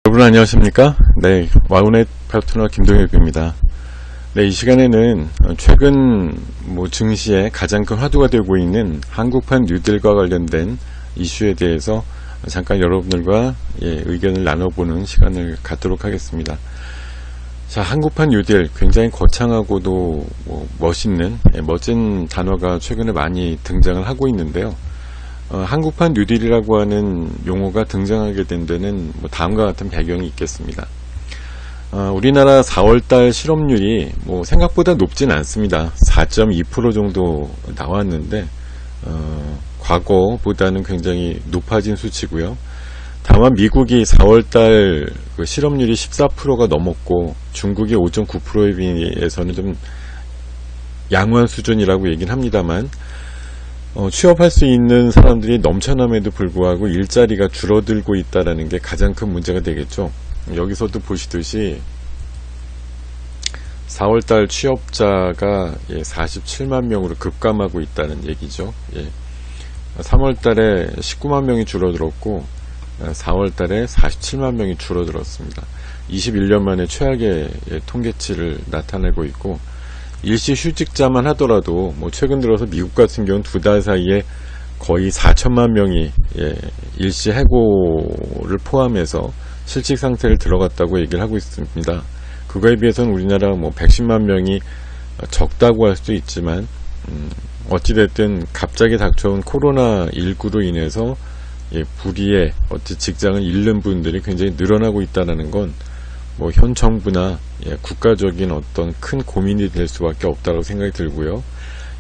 여러분 안녕하십니까? 네, 와우넷 파트너 김동엽입니다. 네, 이 시간에는 최근 증시에 가장 큰 화두가 되고 있는 한국판 뉴딜과 관련된 이슈에 대해서 잠깐 여러분들과 의견을 나눠보는 시간을 갖도록 하겠습니다. 자, 한국판 뉴딜 굉장히 거창하고도 멋있는 멋진 단어가 최근에 많이 등장을 하고 있는데요. 한국판 뉴딜이라고 하는 용어가 등장하게 된 데는 다음과 같은 배경이 있겠습니다. 우리나라 4월달 실업률이 생각보다 높진 않습니다. 4.2% 정도 나왔는데 과거보다는 굉장히 높아진 수치고요. 다만 미국이 4월달 실업률이 14%가 넘었고 중국이 5.9%에 비해서는 좀 양호한 수준이라고 얘기는 합니다만 취업할 수 있는 사람들이 넘쳐남에도 불구하고 일자리가 줄어들고 있다는 게 가장 큰 문제가 되겠죠. 여기서도 보시듯이 4월달 취업자가 47만 명으로 급감하고 있다는 얘기죠. 3월달에 19만 명이 줄어들었고 4월달에 47만 명이 줄어들었습니다. 21년 만에 최악의 통계치를 나타내고 있고, 일시 휴직자만 하더라도 최근 들어서 미국 같은 경우는 두 달 사이에 거의 4천만 명이 일시 해고를 포함해서 실직 상태를 들어갔다고 얘기를 하고 있습니다. 그거에 비해서는 우리나라 110만 명이 적다고 할 수도 있지만 어찌됐든 갑자기 닥쳐온 코로나19로 인해서 불의의 직장을 잃는 분들이 굉장히 늘어나고 있다는 건 현 정부나 국가적인 어떤 큰 고민이 될 수밖에 없다고 생각이 들고요.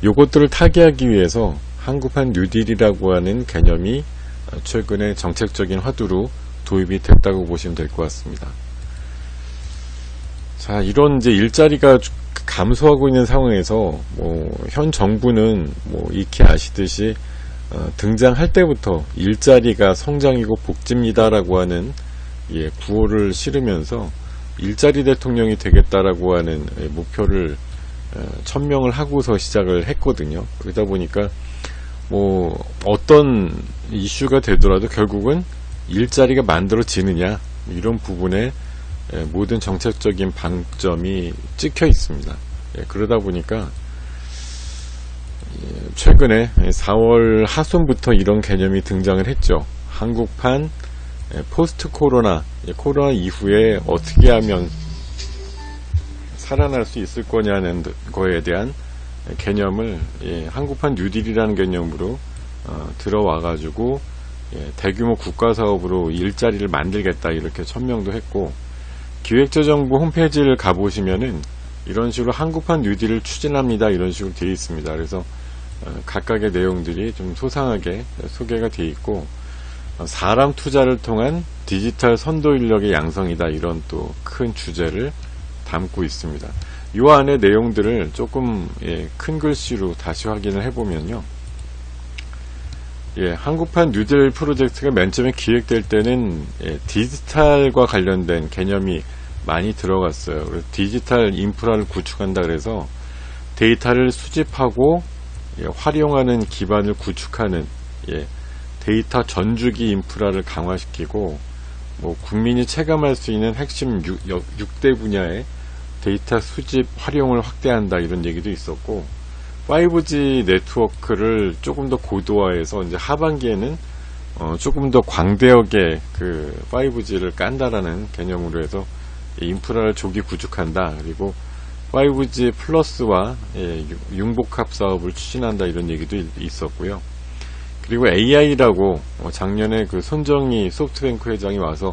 요것들을 타개하기 위해서 한국판 뉴딜이라고 하는 개념이 최근에 정책적인 화두로 도입이 됐다고 보시면 될 것 같습니다. 자, 이런 일자리가 감소하고 있는 상황에서 현 정부는 익히 아시듯이 등장할 때부터 일자리가 성장이고 복지입니다라고 하는 구호를 실으면서 일자리 대통령이 되겠다라고 하는 목표를 천명을 하고서 시작을 했거든요. 그러다 보니까 어떤 이슈가 되더라도 결국은 일자리가 만들어지느냐, 이런 부분에 모든 정책적인 방점이 찍혀 있습니다. 그러다 보니까 최근에 4월 하순부터 이런 개념이 등장을 했죠. 한국판 포스트 코로나 이후에 어떻게 하면 살아날 수 있을 거냐는 거에 대한 개념을 한국판 뉴딜이라는 개념으로 들어와 가지고 대규모 국가사업으로 일자리를 만들겠다, 이렇게 천명도 했고, 기획재정부 홈페이지를 가보시면은 이런 식으로 한국판 뉴딜을 추진합니다, 이런 식으로 되어 있습니다. 그래서 각각의 내용들이 좀 소상하게 소개가 되어 있고, 사람 투자를 통한 디지털 선도 인력의 양성이다, 이런 또 큰 주제를 담고 있습니다. 이 안에 내용들을 조금 큰 글씨로 다시 확인을 해보면요. 한국판 뉴딜 프로젝트가 맨 처음에 기획될 때는 디지털과 관련된 개념이 많이 들어갔어요. 그래서 디지털 인프라를 구축한다 그래서 데이터를 수집하고 활용하는 기반을 구축하는 데이터 전주기 인프라를 강화시키고, 국민이 체감할 수 있는 핵심 6대 분야의 데이터 수집 활용을 확대한다, 이런 얘기도 있었고, 5G 네트워크를 조금 더 고도화해서 이제 하반기에는 조금 더 광대역의 5G를 깐다라는 개념으로 해서 인프라를 조기 구축한다. 그리고 5G 플러스와 융복합 사업을 추진한다, 이런 얘기도 있었고요. 그리고 AI라고 작년에 손정희 소프트뱅크 회장이 와서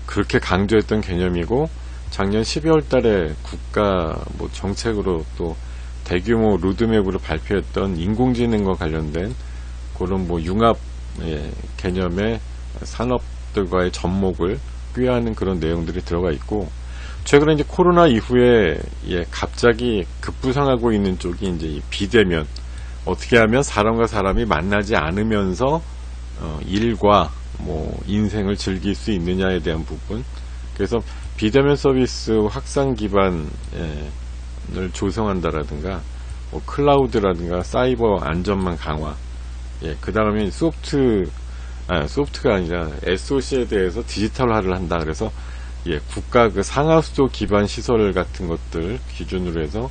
그렇게 강조했던 개념이고, 작년 12월 달에 국가 정책으로 또 대규모 로드맵으로 발표했던 인공지능과 관련된 그런 융합 개념의 산업들과의 접목을 꾀하는 그런 내용들이 들어가 있고, 최근에 이제 코로나 이후에 갑자기 급부상하고 있는 쪽이 이제 비대면, 어떻게 하면 사람과 사람이 만나지 않으면서 일과 인생을 즐길 수 있느냐에 대한 부분. 그래서 비대면 서비스 확산 기반을 조성한다라든가, 클라우드라든가 사이버 안전망 강화, 그 다음에 소프트가 아니라 SOC에 대해서 디지털화를 한다. 그래서 국가 그 상하수도 기반 시설 같은 것들 기준으로 해서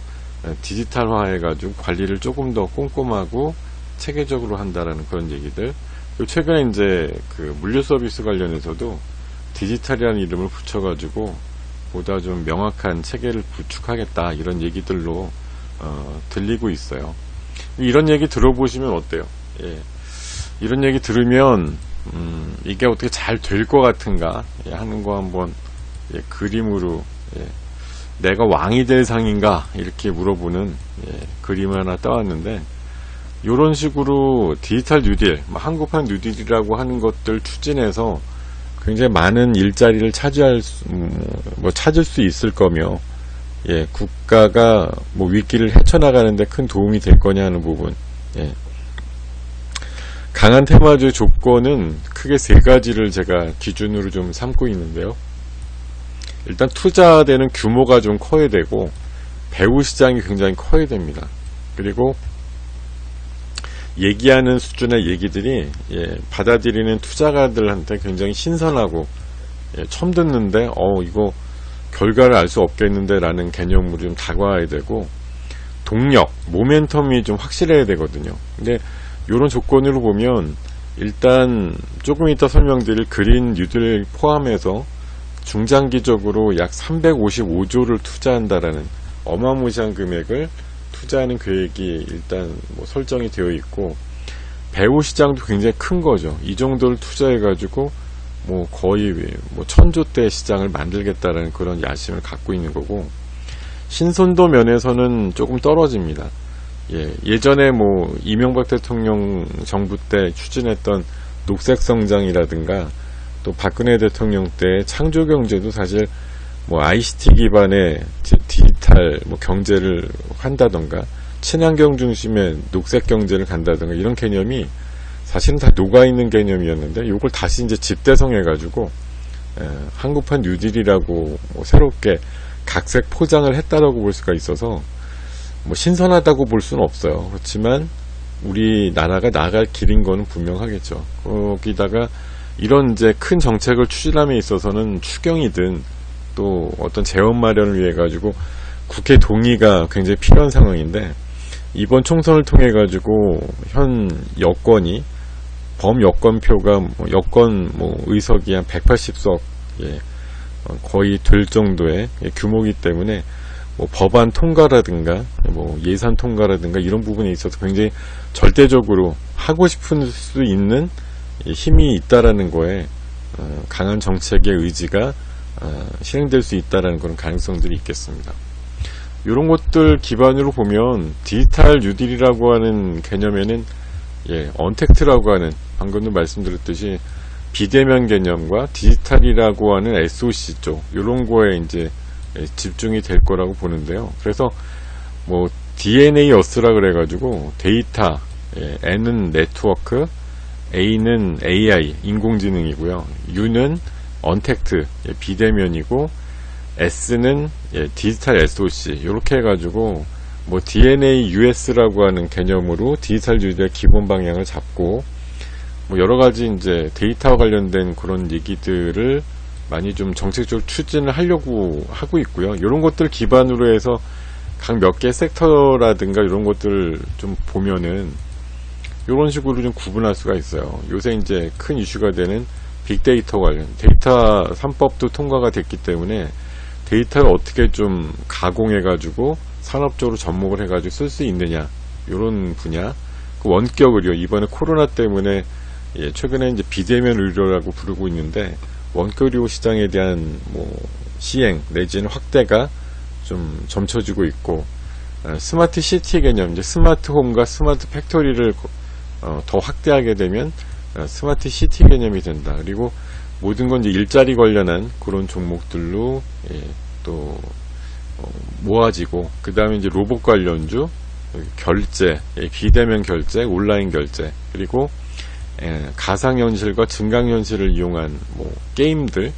디지털화 해가지고 관리를 조금 더 꼼꼼하고 체계적으로 한다라는 그런 얘기들. 그리고 최근에 이제 그 물류 서비스 관련해서도 디지털이라는 이름을 붙여가지고 보다 좀 명확한 체계를 구축하겠다 이런 얘기들로 들리고 있어요. 이런 얘기 들어보시면 어때요? 이런 얘기 들으면 이게 어떻게 잘 될 것 같은가 하는 거 한번 그림으로 내가 왕이 될 상인가 이렇게 물어보는 그림을 하나 따왔는데, 이런 식으로 디지털 뉴딜, 한국판 뉴딜이라고 하는 것들 추진해서 굉장히 많은 일자리를 찾을 수 있을 거며, 국가가 위기를 헤쳐나가는데 큰 도움이 될 거냐 하는 부분. 강한 테마주의 조건은 크게 세 가지를 제가 기준으로 좀 삼고 있는데요. 일단 투자되는 규모가 좀 커야 되고, 배후 시장이 굉장히 커야 됩니다. 그리고 얘기하는 수준의 얘기들이 받아들이는 투자가들한테 굉장히 신선하고 처음 듣는데 이거 결과를 알 수 없겠는데 라는 개념으로 좀 다가와야 되고, 동력, 모멘텀이 좀 확실해야 되거든요. 근데 이런 조건으로 보면 일단 조금 이따 설명드릴 그린 뉴딜 포함해서 중장기적으로 약 355조를 투자한다라는 어마무시한 금액을 투자하는 계획이 일단 설정이 되어 있고, 배후 시장도 굉장히 큰 거죠. 이 정도를 투자해 가지고 거의 1000조대 시장을 만들겠다라는 그런 야심을 갖고 있는 거고, 신선도 면에서는 조금 떨어집니다. 예전에 이명박 대통령 정부 때 추진했던 녹색성장이라든가 또 박근혜 대통령 때 창조경제도 사실 ICT 기반의 디지털 경제를 한다던가 친환경 중심의 녹색 경제를 간다던가 이런 개념이 사실은 다 녹아있는 개념이었는데, 이걸 다시 이제 집대성해가지고 한국판 뉴딜이라고 새롭게 각색 포장을 했다라고 볼 수가 있어서 신선하다고 볼 수는 없어요. 그렇지만 우리나라가 나갈 길인 거는 분명하겠죠. 거기다가 이런 이제 큰 정책을 추진함에 있어서는 추경이든 또 어떤 재원 마련을 위해 가지고 국회 동의가 굉장히 필요한 상황인데, 이번 총선을 통해 가지고 현 여권이 범여권표가 여권 의석이 한 180석 거의 될 정도의 규모이기 때문에 법안 통과라든가 예산 통과라든가 이런 부분에 있어서 굉장히 절대적으로 하고 싶을 수 있는 힘이 있다라는 거에 강한 정책의 의지가 실행될 수 있다라는 그런 가능성들이 있겠습니다. 이런 것들 기반으로 보면 디지털 뉴딜이라고 하는 개념에는 언택트라고 하는, 방금도 말씀드렸듯이 비대면 개념과 디지털이라고 하는 SOC 쪽 이런 거에 이제 집중이 될 거라고 보는데요. 그래서 DNA 어스라 그래가지고 데이터, N은 네트워크, A는 AI 인공지능이고요. U는 언택트 비대면이고, S는 디지털 SOC 이렇게 해가지고 DNA US라고 하는 개념으로 디지털 뉴딜의 기본 방향을 잡고, 여러 가지 이제 데이터와 관련된 그런 얘기들을 많이 좀 정책적으로 추진을 하려고 하고 있고요. 이런 것들 기반으로 해서 각 몇 개 섹터라든가 이런 것들을 좀 보면은 이런 식으로 좀 구분할 수가 있어요. 요새 이제 큰 이슈가 되는 빅데이터 관련 데이터 3법도 통과가 됐기 때문에 데이터를 어떻게 좀 가공해가지고 산업적으로 접목을 해가지고 쓸 수 있느냐, 이런 분야. 그 원격 의료, 이번에 코로나 때문에 최근에 이제 비대면 의료라고 부르고 있는데, 원격 의료 시장에 대한 시행 내지는 확대가 좀 점쳐지고 있고, 스마트 시티 개념, 이제 스마트 홈과 스마트 팩토리를 더 확대하게 되면 스마트 시티 개념이 된다. 그리고 모든 건 이제 일자리 관련한 그런 종목들로 또 모아지고, 그 다음에 이제 로봇 관련주, 결제, 비대면 결제, 온라인 결제, 그리고 가상현실과 증강현실을 이용한 게임들.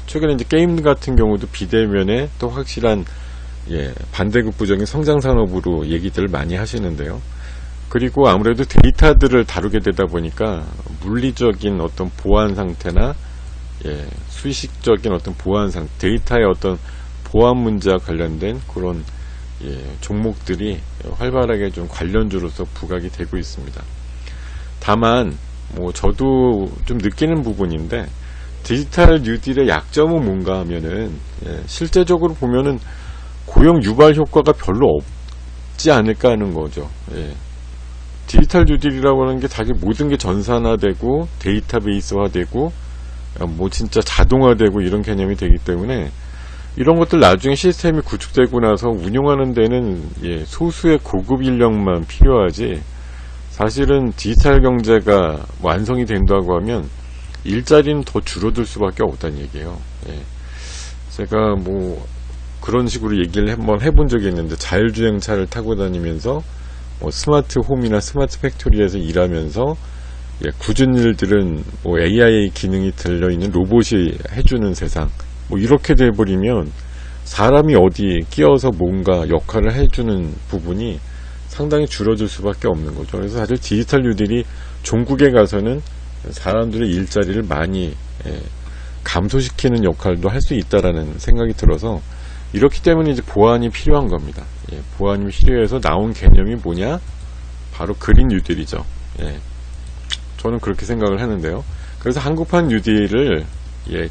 최근에 이제 게임 같은 경우도 비대면에 또 확실한 반대급부적인 성장산업으로 얘기들을 많이 하시는데요. 그리고 아무래도 데이터들을 다루게 되다 보니까 물리적인 어떤 보안 상태나 수식적인 어떤 보안 상태, 데이터의 어떤 보안 문제와 관련된 그런 종목들이 활발하게 좀 관련주로서 부각이 되고 있습니다. 다만 저도 좀 느끼는 부분인데 디지털 뉴딜의 약점은 뭔가 하면은 실제적으로 보면은 고용 유발 효과가 별로 없지 않을까 하는 거죠. 디지털 뉴딜이라고 하는 게 자기 모든 게 전산화되고 데이터베이스화되고 진짜 자동화되고 이런 개념이 되기 때문에 이런 것들 나중에 시스템이 구축되고 나서 운용하는 데는 소수의 고급 인력만 필요하지, 사실은 디지털 경제가 완성이 된다고 하면 일자리는 더 줄어들 수밖에 없다는 얘기예요. 제가 그런 식으로 얘기를 한번 해본 적이 있는데, 자율주행차를 타고 다니면서 스마트 홈이나 스마트 팩토리에서 일하면서 굳은 일들은 AI 기능이 들려있는 로봇이 해주는 세상, 이렇게 돼버리면 사람이 어디 끼어서 뭔가 역할을 해주는 부분이 상당히 줄어들 수밖에 없는 거죠. 그래서 사실 디지털 뉴딜이 종국에 가서는 사람들의 일자리를 많이 감소시키는 역할도 할 수 있다라는 생각이 들어서, 이렇기 때문에 이제 보안이 필요한 겁니다. 보안이 필요해서 나온 개념이 뭐냐? 바로 그린 뉴딜이죠. 저는 그렇게 생각을 하는데요. 그래서 한국판 뉴딜을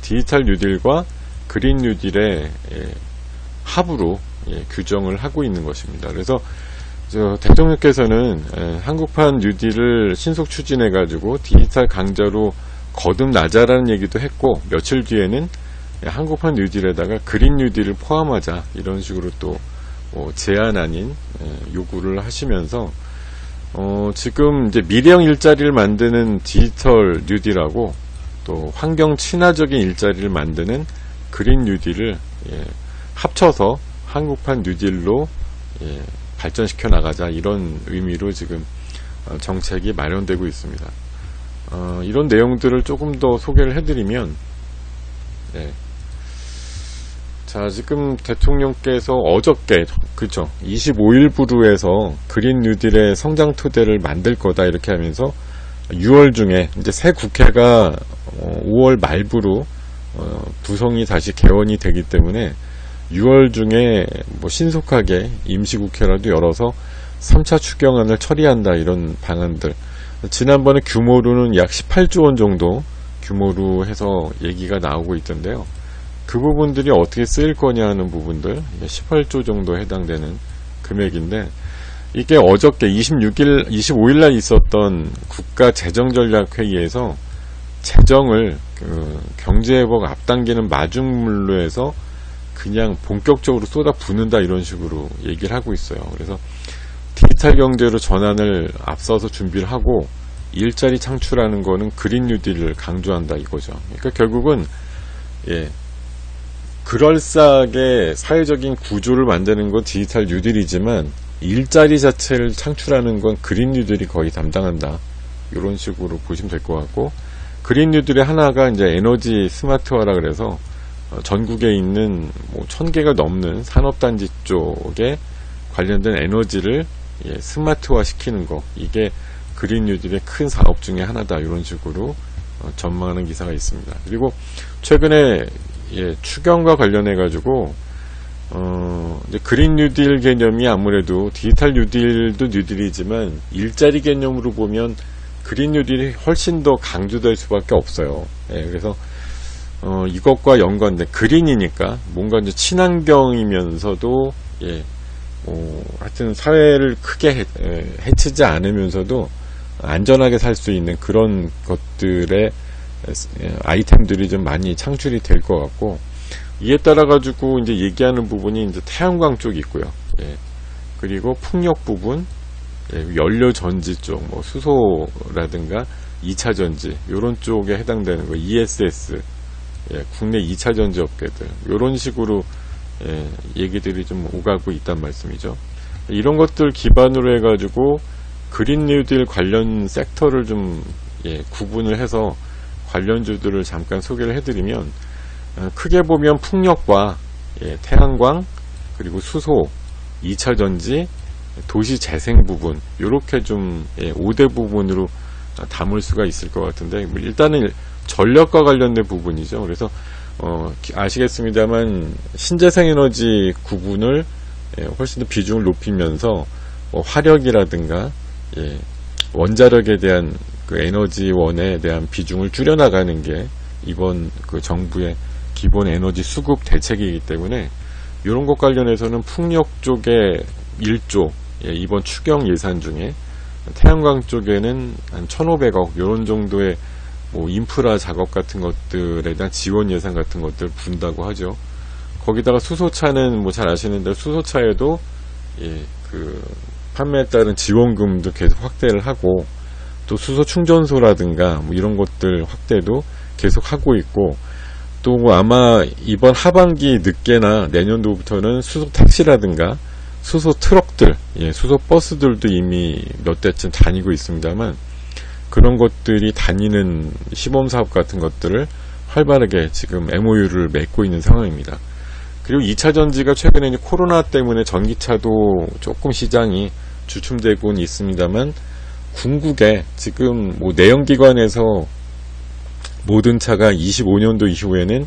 디지털 뉴딜과 그린 뉴딜의 합으로 규정을 하고 있는 것입니다. 그래서 대통령께서는 한국판 뉴딜을 신속 추진해 가지고 디지털 강자로 거듭나자라는 얘기도 했고, 며칠 뒤에는 한국판 뉴딜에다가 그린 뉴딜을 포함하자 이런 식으로 또 제안 아닌 요구를 하시면서 지금 이제 미래형 일자리를 만드는 디지털 뉴딜하고 또 환경 친화적인 일자리를 만드는 그린 뉴딜을 합쳐서 한국판 뉴딜로 발전시켜 나가자, 이런 의미로 지금 정책이 마련되고 있습니다. 이런 내용들을 조금 더 소개를 해드리면, 자, 지금 대통령께서 어저께, 그죠, 25일부로 해서 그린 뉴딜의 성장 토대를 만들 거다 이렇게 하면서 6월 중에 이제 새 국회가 5월 말부로 구성이 다시 개원이 되기 때문에 6월 중에 신속하게 임시국회라도 열어서 3차 추경안을 처리한다, 이런 방안들. 지난번에 규모로는 약 18조 원 정도 규모로 해서 얘기가 나오고 있던데요. 그 부분들이 어떻게 쓰일 거냐 하는 부분들, 18조 정도 해당되는 금액인데, 이게 어저께 25일날 있었던 국가재정전략회의에서 재정을 경제회복 앞당기는 마중물로 해서 그냥 본격적으로 쏟아붓는다, 이런 식으로 얘기를 하고 있어요. 그래서 디지털 경제로 전환을 앞서서 준비를 하고 일자리 창출하는 거는 그린 뉴딜을 강조한다, 이거죠. 그러니까 결국은 그럴싸하게 사회적인 구조를 만드는 건 디지털 뉴딜이지만 일자리 자체를 창출하는 건 그린 뉴딜이 거의 담당한다, 이런 식으로 보시면 될 것 같고, 그린 뉴딜의 하나가 이제 에너지 스마트화라 그래서 전국에 있는 1000개가 넘는 산업단지 쪽에 관련된 에너지를 스마트화 시키는 거, 이게 그린 뉴딜의 큰 사업 중에 하나다, 이런 식으로 전망하는 기사가 있습니다. 그리고 최근에 추경과 관련해 가지고 이제 그린 뉴딜 개념이 아무래도 디지털 뉴딜도 뉴딜이지만 일자리 개념으로 보면 그린 뉴딜이 훨씬 더 강조될 수밖에 없어요. 그래서 이것과 연관된 그린이니까 뭔가 이제 친환경이면서도 하여튼 사회를 크게 해치지 않으면서도 안전하게 살 수 있는 그런 것들의 아이템들이 좀 많이 창출이 될 것 같고, 이에 따라 가지고 이제 얘기하는 부분이 이제 태양광 쪽이 있고요. 그리고 풍력 부분, 연료 전지 쪽, 수소라든가 2차 전지, 요런 쪽에 해당되는 거, ESS, 국내 2차 전지 업계들, 요런 식으로 얘기들이 좀 오가고 있단 말씀이죠. 이런 것들 기반으로 해가지고 그린 뉴딜 관련 섹터를 좀 구분을 해서 관련주들을 잠깐 소개를 해드리면, 크게 보면 풍력과 태양광, 그리고 수소, 2차 전지, 도시 재생 부분, 요렇게 좀 5대 부분으로 담을 수가 있을 것 같은데, 일단은 전력과 관련된 부분이죠. 그래서 아시겠습니다만 신재생에너지 구분을 훨씬 더 비중을 높이면서 화력이라든가 원자력에 대한 그 에너지원에 대한 비중을 줄여나가는 게 이번 그 정부의 기본 에너지 수급 대책이기 때문에, 이런 것 관련해서는 풍력 쪽에 1조, 이번 추경 예산 중에 태양광 쪽에는 한 1,500억 이런 정도의 인프라 작업 같은 것들에 대한 지원 예산 같은 것들 분다고 하죠. 거기다가 수소차는 잘 아시는데, 수소차에도 그 판매에 따른 지원금도 계속 확대를 하고, 또 수소 충전소라든가 이런 것들 확대도 계속 하고 있고, 또 아마 이번 하반기 늦게나 내년도부터는 수소 택시라든가 수소 트럭들, 수소 버스들도 이미 몇 대쯤 다니고 있습니다만, 그런 것들이 다니는 시범사업 같은 것들을 활발하게 지금 MOU를 맺고 있는 상황입니다. 그리고 2차전지가 최근에 이제 코로나 때문에 전기차도 조금 시장이 주춤되고는 있습니다만, 궁극에 지금 내연기관에서 모든 차가 25년도 이후에는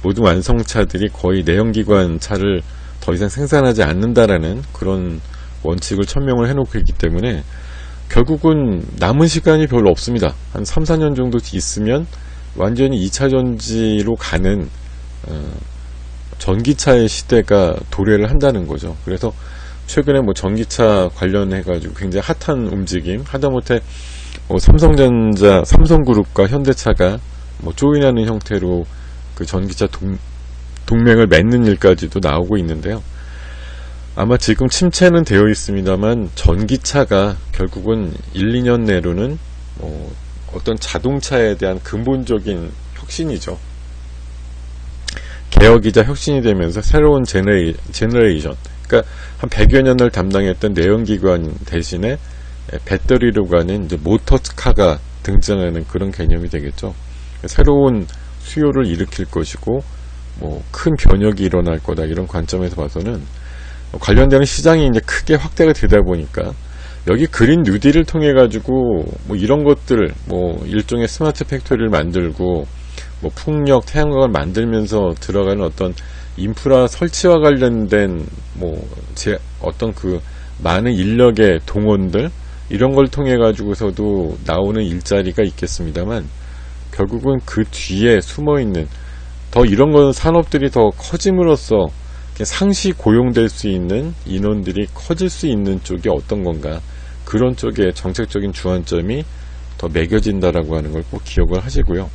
모든 완성차들이 거의 내연기관 차를 더 이상 생산하지 않는다라는 그런 원칙을 천명을 해놓고 있기 때문에, 결국은 남은 시간이 별로 없습니다. 한 3, 4년 정도 있으면 완전히 2차전지로 가는 전기차의 시대가 도래를 한다는 거죠. 그래서 최근에 전기차 관련해가지고 굉장히 핫한 움직임, 하다못해 삼성전자, 삼성그룹과 현대차가 조인하는 형태로 그 전기차 동맹을 맺는 일까지도 나오고 있는데요. 아마 지금 침체는 되어 있습니다만, 전기차가 결국은 1, 2년 내로는 어떤 자동차에 대한 근본적인 혁신이죠. 개혁이자 혁신이 되면서 새로운 제너레이션, 그러니까 한 100여 년을 담당했던 내연기관 대신에 배터리로 가는 이제 모터카가 등장하는 그런 개념이 되겠죠. 새로운 수요를 일으킬 것이고 큰 변혁이 일어날 거다, 이런 관점에서 봐서는 관련되는 시장이 이제 크게 확대가 되다 보니까, 여기 그린 뉴딜을 통해 가지고 이런 것들, 일종의 스마트 팩토리를 만들고 풍력, 태양광을 만들면서 들어가는 어떤 인프라 설치와 관련된 어떤 그 많은 인력의 동원들, 이런 걸 통해 가지고서도 나오는 일자리가 있겠습니다만, 결국은 그 뒤에 숨어있는 더 이런 건 산업들이 더 커짐으로써 상시 고용될 수 있는 인원들이 커질 수 있는 쪽이 어떤 건가, 그런 쪽에 정책적인 주안점이 더 매겨진다라고 하는 걸 꼭 기억을 하시고요.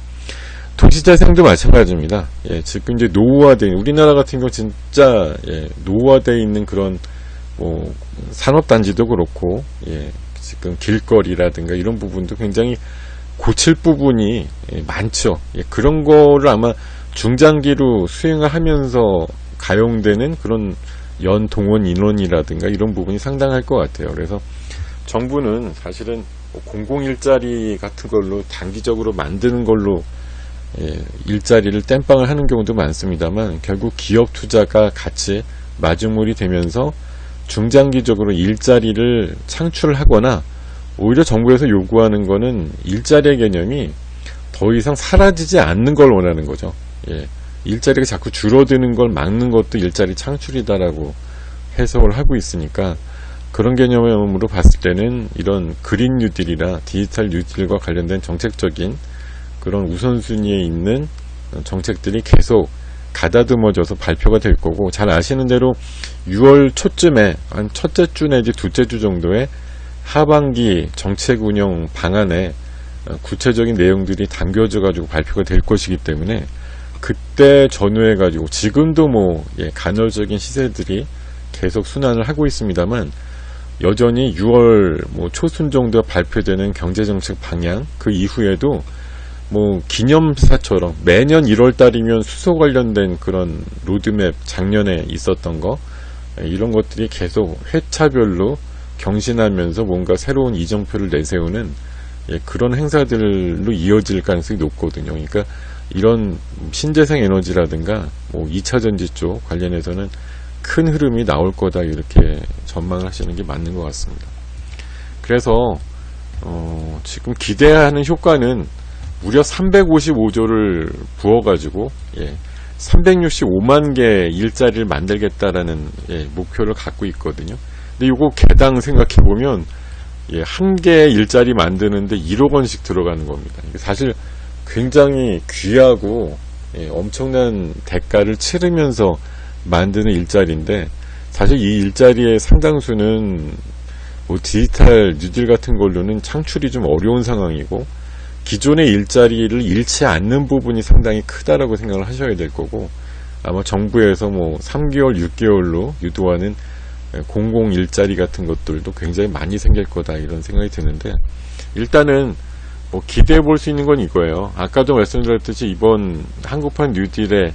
도시재생도 마찬가지입니다. 지금 이제 노후화된, 우리나라 같은 경우 진짜 노후화되어 있는 그런 산업단지도 그렇고, 지금 길거리라든가 이런 부분도 굉장히 고칠 부분이 많죠. 그런 거를 아마 중장기로 수행을 하면서 가용되는 그런 연동원 인원이라든가 이런 부분이 상당할 것 같아요. 그래서 정부는 사실은 공공일자리 같은 걸로 단기적으로 만드는 걸로 일자리를 땜빵을 하는 경우도 많습니다만, 결국 기업 투자가 같이 마중물이 되면서 중장기적으로 일자리를 창출하거나, 오히려 정부에서 요구하는 거는 일자리의 개념이 더 이상 사라지지 않는 걸 원하는 거죠. 일자리가 자꾸 줄어드는 걸 막는 것도 일자리 창출이다라고 해석을 하고 있으니까, 그런 개념으로 봤을 때는 이런 그린 뉴딜이나 디지털 뉴딜과 관련된 정책적인 그런 우선순위에 있는 정책들이 계속 가다듬어져서 발표가 될 거고, 잘 아시는 대로 6월 초쯤에 한 첫째 주 내지 둘째 주 정도에 하반기 정책 운영 방안에 구체적인 내용들이 담겨져 가지고 발표가 될 것이기 때문에, 그때 전후해 가지고 지금도 간헐적인 시세들이 계속 순환을 하고 있습니다만, 여전히 6월 초순 정도에 발표되는 경제정책 방향, 그 이후에도 기념사처럼 매년 1월 달이면 수소 관련된 그런 로드맵, 작년에 있었던 거, 이런 것들이 계속 회차별로 경신하면서 뭔가 새로운 이정표를 내세우는 그런 행사들로 이어질 가능성이 높거든요. 그러니까 이런 신재생 에너지라든가 2차전지 쪽 관련해서는 큰 흐름이 나올 거다 이렇게 전망을 하시는 게 맞는 것 같습니다. 그래서 지금 기대하는 효과는 무려 355조를 부어가지고 365만 개 일자리를 만들겠다라는 목표를 갖고 있거든요. 근데 이거 개당 생각해보면 한 개의 일자리 만드는데 1억 원씩 들어가는 겁니다. 사실 굉장히 귀하고 엄청난 대가를 치르면서 만드는 일자리인데, 사실 이 일자리의 상당수는 뭐 디지털 뉴딜 같은 걸로는 창출이 좀 어려운 상황이고, 기존의 일자리를 잃지 않는 부분이 상당히 크다라고 생각을 하셔야 될 거고, 아마 정부에서 뭐 3개월, 6개월로 유도하는 공공 일자리 같은 것들도 굉장히 많이 생길 거다 이런 생각이 드는데, 일단은 뭐 기대해 볼 수 있는 건 이거예요. 아까도 말씀드렸듯이 이번 한국판 뉴딜의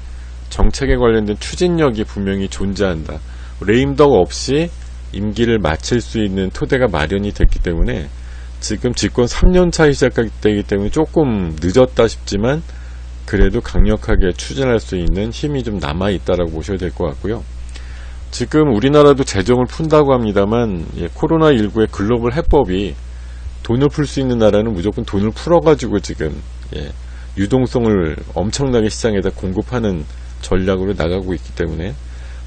정책에 관련된 추진력이 분명히 존재한다. 레임덕 없이 임기를 마칠 수 있는 토대가 마련이 됐기 때문에, 지금 집권 3년차 시작되기 때문에 조금 늦었다 싶지만 그래도 강력하게 추진할 수 있는 힘이 좀 남아있다라고 보셔야 될 것 같고요. 지금 우리나라도 재정을 푼다고 합니다만, 코로나19의 글로벌 해법이 돈을 풀 수 있는 나라는 무조건 돈을 풀어가지고 지금 유동성을 엄청나게 시장에다 공급하는 전략으로 나가고 있기 때문에,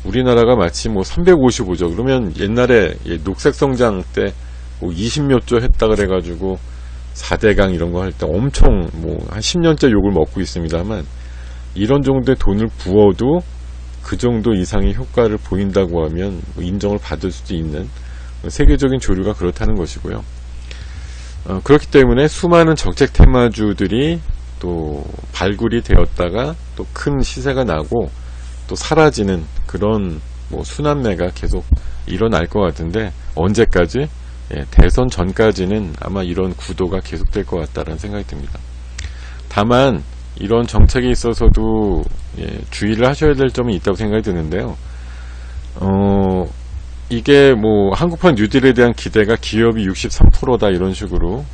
우리나라가 마치 뭐 355조 그러면 옛날에 녹색성장 때 뭐 20몇 조 했다 그래가지고 4대강 이런 거 할 때 엄청 뭐 한 10년째 욕을 먹고 있습니다만, 이런 정도의 돈을 부어도 그 정도 이상의 효과를 보인다고 하면 뭐 인정을 받을 수도 있는 세계적인 조류가 그렇다는 것이고요. 그렇기 때문에 수많은 정책 테마주들이 또 발굴이 되었다가 또 큰 시세가 나고 또 사라지는 그런 뭐 순환매가 계속 일어날 것 같은데, 언제까지? 대선 전까지는 아마 이런 구도가 계속될 것 같다는 생각이 듭니다. 다만 이런 정책에 있어서도 주의를 하셔야 될 점이 있다고 생각이 드는데요. 이게 뭐 한국판 뉴딜에 대한 기대가 기업이 63%다 이런 식으로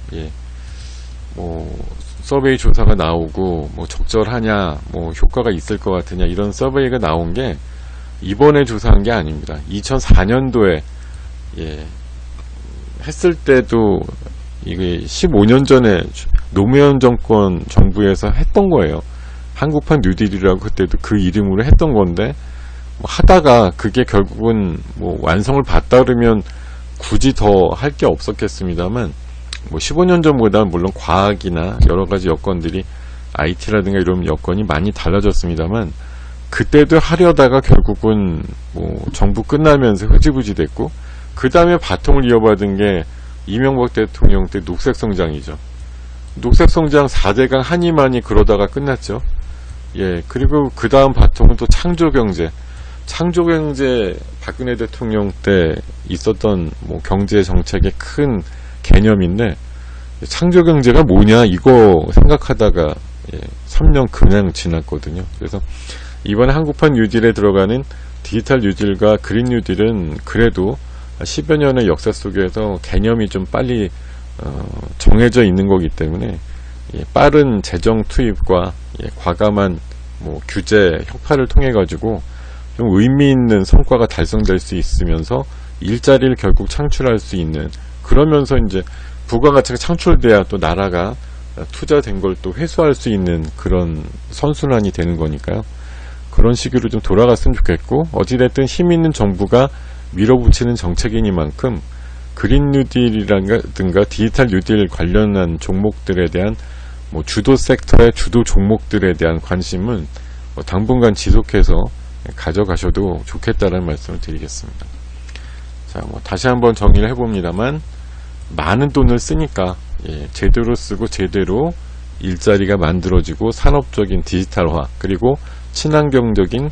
뭐 서베이 조사가 나오고 뭐 적절하냐, 뭐 효과가 있을 것 같으냐 이런 서베이가 나온 게 이번에 조사한 게 아닙니다. 2004년도에 했을 때도 이게 15년 전에 노무현 정권 정부에서 했던 거예요. 한국판 뉴딜이라고 그때도 그 이름으로 했던 건데, 뭐 하다가 그게 결국은 뭐 완성을 받다 그러면 굳이 더 할 게 없었겠습니다만, 뭐 15년 전보다 물론 과학이나 여러 가지 여건들이 IT라든가 이런 여건이 많이 달라졌습니다만, 그때도 하려다가 결국은 뭐 정부 끝나면서 흐지부지 됐고, 그 다음에 바통을 이어받은 게 이명박 대통령 때 녹색성장이죠. 녹색성장 4대강 한이만이 그러다가 끝났죠. 그리고 그 다음 바통은 또 창조경제. 창조경제 박근혜 대통령 때 있었던 뭐 경제 정책의 큰 개념인데, 창조경제가 뭐냐 이거 생각하다가 3년 그냥 지났거든요. 그래서 이번에 한국판 뉴딜에 들어가는 디지털 뉴딜과 그린 뉴딜은 그래도 10여 년의 역사 속에서 개념이 좀 빨리 정해져 있는 거기 때문에, 빠른 재정 투입과 과감한 뭐 규제 혁파를 통해 가지고 좀 의미 있는 성과가 달성될 수 있으면서 일자리를 결국 창출할 수 있는, 그러면서 이제 부가가치가 창출돼야 또 나라가 투자된 걸 또 회수할 수 있는 그런 선순환이 되는 거니까요. 그런 식으로 좀 돌아갔으면 좋겠고, 어찌됐든 힘 있는 정부가 밀어붙이는 정책이니만큼 그린 뉴딜이라든가 디지털 뉴딜 관련한 종목들에 대한 뭐 주도 섹터의 주도 종목들에 대한 관심은 뭐 당분간 지속해서 가져가셔도 좋겠다는 말씀을 드리겠습니다. 자, 뭐 다시 한번 정리를 해봅니다만, 많은 돈을 쓰니까 제대로 쓰고 제대로 일자리가 만들어지고 산업적인 디지털화, 그리고 친환경적인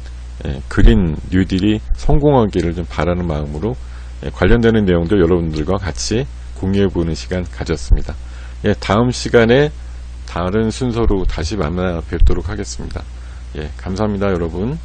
그린 뉴딜이 성공하기를 좀 바라는 마음으로 관련되는 내용들 여러분들과 같이 공유해보는 시간 가졌습니다. 다음 시간에 다른 순서로 다시 만나 뵙도록 하겠습니다. 감사합니다, 여러분.